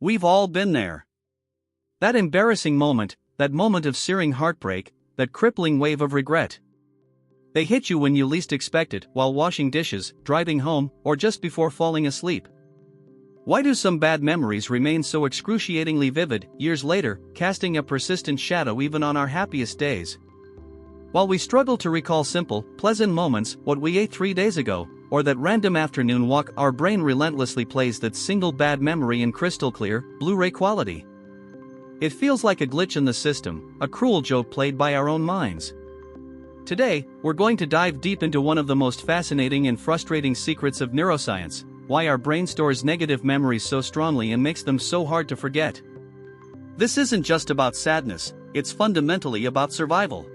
We've all been there. That embarrassing moment, that moment of searing heartbreak, that crippling wave of regret. They hit you when you least expect it, while washing dishes, driving home, or just before falling asleep. Why do some bad memories remain so excruciatingly vivid, years later, casting a persistent shadow even on our happiest days? While we struggle to recall simple, pleasant moments, what we ate 3 days ago, or that random afternoon walk, our brain relentlessly plays that single bad memory in crystal clear, Blu-ray quality. It feels like a glitch in the system, a cruel joke played by our own minds. Today, we're going to dive deep into one of the most fascinating and frustrating secrets of neuroscience: why our brain stores negative memories so strongly and makes them so hard to forget. This isn't just about sadness, it's fundamentally about survival.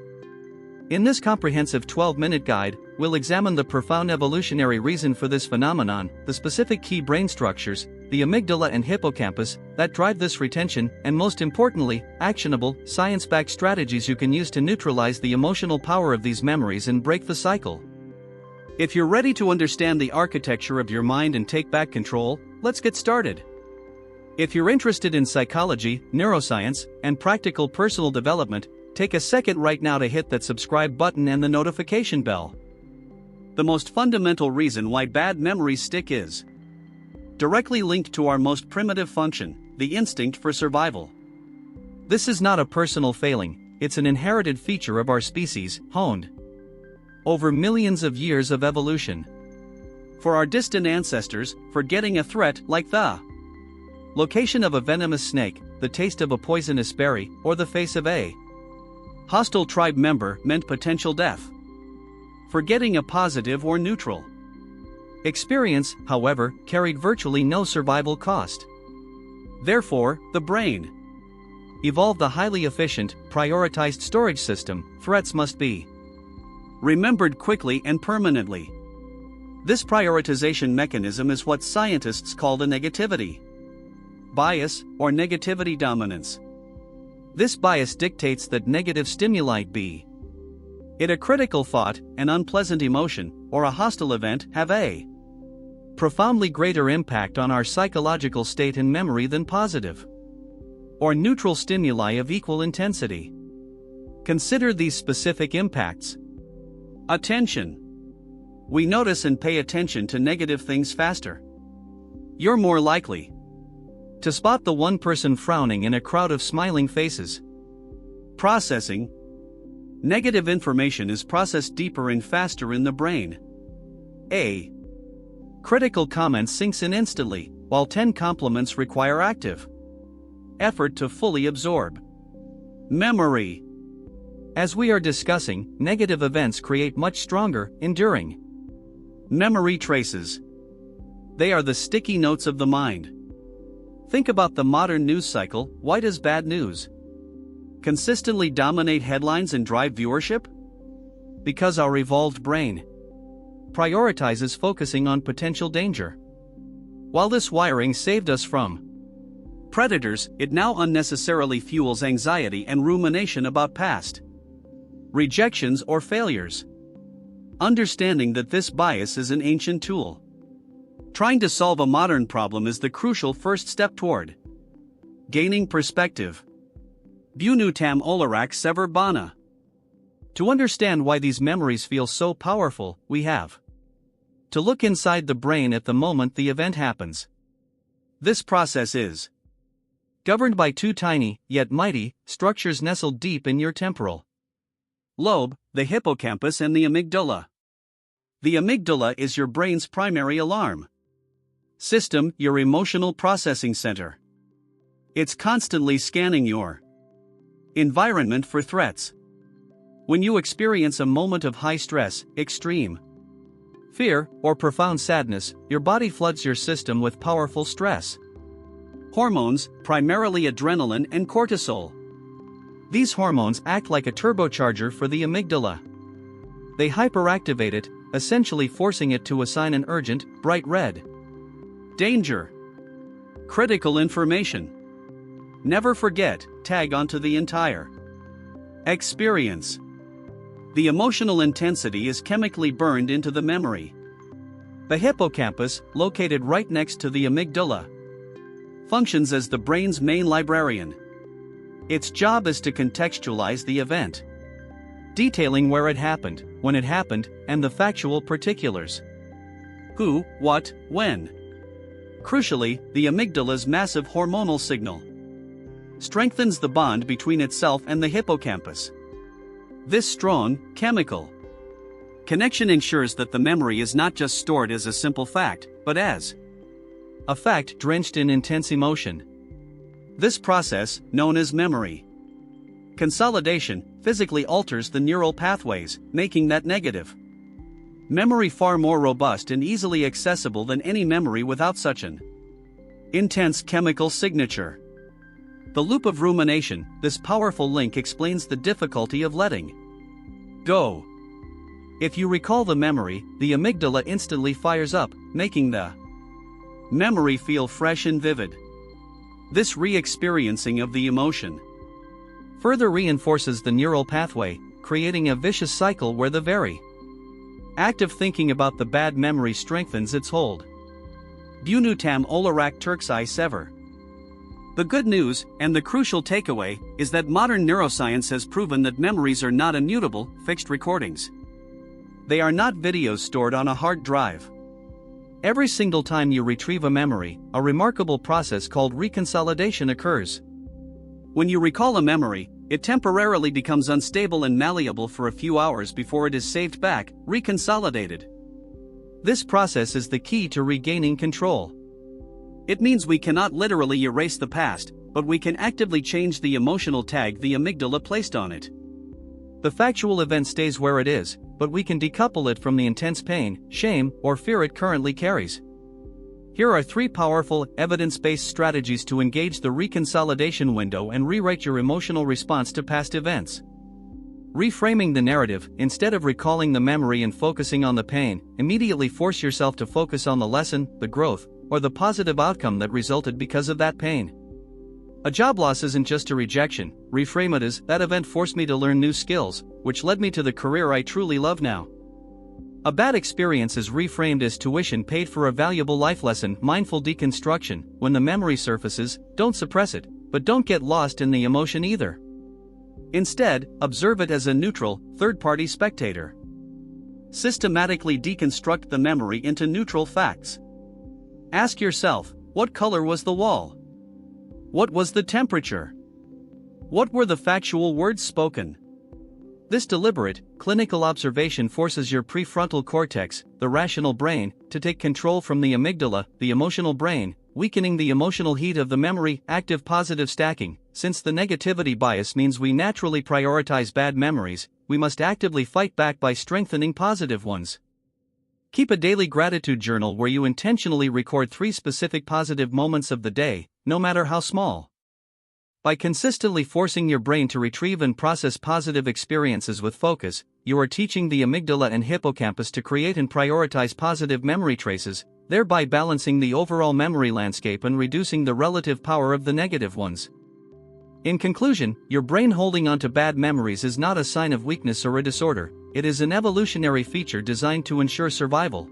In this comprehensive 12-minute guide, we'll examine the profound evolutionary reason for this phenomenon, the specific key brain structures, the amygdala and hippocampus, that drive this retention, and most importantly, actionable, science-backed strategies you can use to neutralize the emotional power of these memories and break the cycle. If you're ready to understand the architecture of your mind and take back control, let's get started. If you're interested in psychology, neuroscience, and practical personal development, take a second right now to hit that subscribe button and the notification bell. The most fundamental reason why bad memories stick is directly linked to our most primitive function, the instinct for survival. This is not a personal failing, it's an inherited feature of our species, honed over millions of years of evolution. For our distant ancestors, forgetting a threat like the location of a venomous snake, the taste of a poisonous berry, or the face of a hostile tribe member meant potential death. Forgetting a positive or neutral experience, however, carried virtually no survival cost. Therefore, the brain evolved a highly efficient, prioritized storage system. Threats must be remembered quickly and permanently. This prioritization mechanism is what scientists call the negativity bias, or negativity dominance. This bias dictates that negative stimuli be it a critical thought, an unpleasant emotion, or a hostile event have a profoundly greater impact on our psychological state and memory than positive or neutral stimuli of equal intensity. Consider these specific impacts. Attention. We notice and pay attention to negative things faster. You're more likely to spot the one person frowning in a crowd of smiling faces. Processing. Negative information is processed deeper and faster in the brain. A critical comment sinks in instantly, while 10 compliments require active effort to fully absorb. Memory. As we are discussing, negative events create much stronger, enduring memory traces. They are the sticky notes of the mind. Think about the modern news cycle. Why does bad news consistently dominate headlines and drive viewership? Because our evolved brain prioritizes focusing on potential danger. While this wiring saved us from predators, it now unnecessarily fuels anxiety and rumination about past rejections or failures. Understanding that this bias is an ancient tool trying to solve a modern problem is the crucial first step toward gaining perspective. Bunu tam olarak sever bana. To understand why these memories feel so powerful, we have to look inside the brain at the moment the event happens. This process is governed by two tiny, yet mighty, structures nestled deep in your temporal lobe, the hippocampus and the amygdala. The amygdala is your brain's primary alarm system, your emotional processing center. It's constantly scanning your environment for threats. When you experience a moment of high stress, extreme fear, or profound sadness, your body floods your system with powerful stress hormones, primarily adrenaline and cortisol. These hormones act like a turbocharger for the amygdala. They hyperactivate it, essentially forcing it to assign an urgent, bright red danger critical information. Never forget, tag onto the entire experience. The emotional intensity is chemically burned into the memory. The hippocampus, located right next to the amygdala, functions as the brain's main librarian. Its job is to contextualize the event, detailing where it happened, when it happened, and the factual particulars. Who, what, when. Crucially, the amygdala's massive hormonal signal strengthens the bond between itself and the hippocampus. This strong, chemical connection ensures that the memory is not just stored as a simple fact, but as a fact drenched in intense emotion. This process, known as memory consolidation, physically alters the neural pathways, making that negative memory far more robust and easily accessible than any memory without such an intense chemical signature. The loop of rumination, this powerful link explains the difficulty of letting go. If you recall the memory, the amygdala instantly fires up, making the memory feel fresh and vivid. This re-experiencing of the emotion further reinforces the neural pathway, creating a vicious cycle where the very act of thinking about the bad memory strengthens its hold. Bunu tam olarak Turksai sever. The good news, and the crucial takeaway, is that modern neuroscience has proven that memories are not immutable, fixed recordings. They are not videos stored on a hard drive. Every single time you retrieve a memory, a remarkable process called reconsolidation occurs. When you recall a memory, it temporarily becomes unstable and malleable for a few hours before it is saved back, reconsolidated. This process is the key to regaining control. It means we cannot literally erase the past, but we can actively change the emotional tag the amygdala placed on it. The factual event stays where it is, but we can decouple it from the intense pain, shame, or fear it currently carries. Here are 3 powerful, evidence-based strategies to engage the reconsolidation window and rewrite your emotional response to past events. Reframing the narrative, instead of recalling the memory and focusing on the pain, immediately force yourself to focus on the lesson, the growth, or the positive outcome that resulted because of that pain. A job loss isn't just a rejection, reframe it as, that event forced me to learn new skills, which led me to the career I truly love now. A bad experience is reframed as tuition paid for a valuable life lesson, mindful deconstruction. When the memory surfaces, don't suppress it, but don't get lost in the emotion either. Instead, observe it as a neutral, third-party spectator. Systematically deconstruct the memory into neutral facts. Ask yourself, what color was the wall? What was the temperature? What were the factual words spoken? This deliberate, clinical observation forces your prefrontal cortex, the rational brain, to take control from the amygdala, the emotional brain, weakening the emotional heat of the memory. Active positive stacking. Since the negativity bias means we naturally prioritize bad memories, we must actively fight back by strengthening positive ones. Keep a daily gratitude journal where you intentionally record 3 specific positive moments of the day, no matter how small. By consistently forcing your brain to retrieve and process positive experiences with focus, you are teaching the amygdala and hippocampus to create and prioritize positive memory traces, thereby balancing the overall memory landscape and reducing the relative power of the negative ones. In conclusion, your brain holding onto bad memories is not a sign of weakness or a disorder, it is an evolutionary feature designed to ensure survival.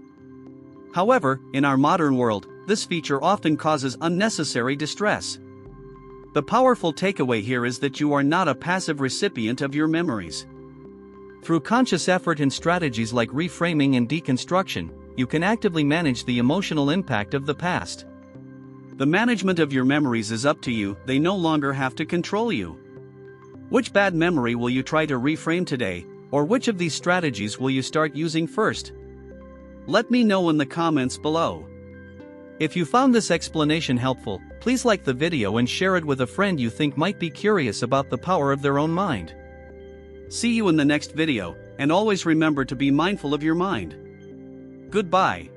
However, in our modern world, this feature often causes unnecessary distress. The powerful takeaway here is that you are not a passive recipient of your memories. Through conscious effort and strategies like reframing and deconstruction, you can actively manage the emotional impact of the past. The management of your memories is up to you, they no longer have to control you. Which bad memory will you try to reframe today, or which of these strategies will you start using first? Let me know in the comments below. If you found this explanation helpful, please like the video and share it with a friend you think might be curious about the power of their own mind. See you in the next video, and always remember to be mindful of your mind. Goodbye.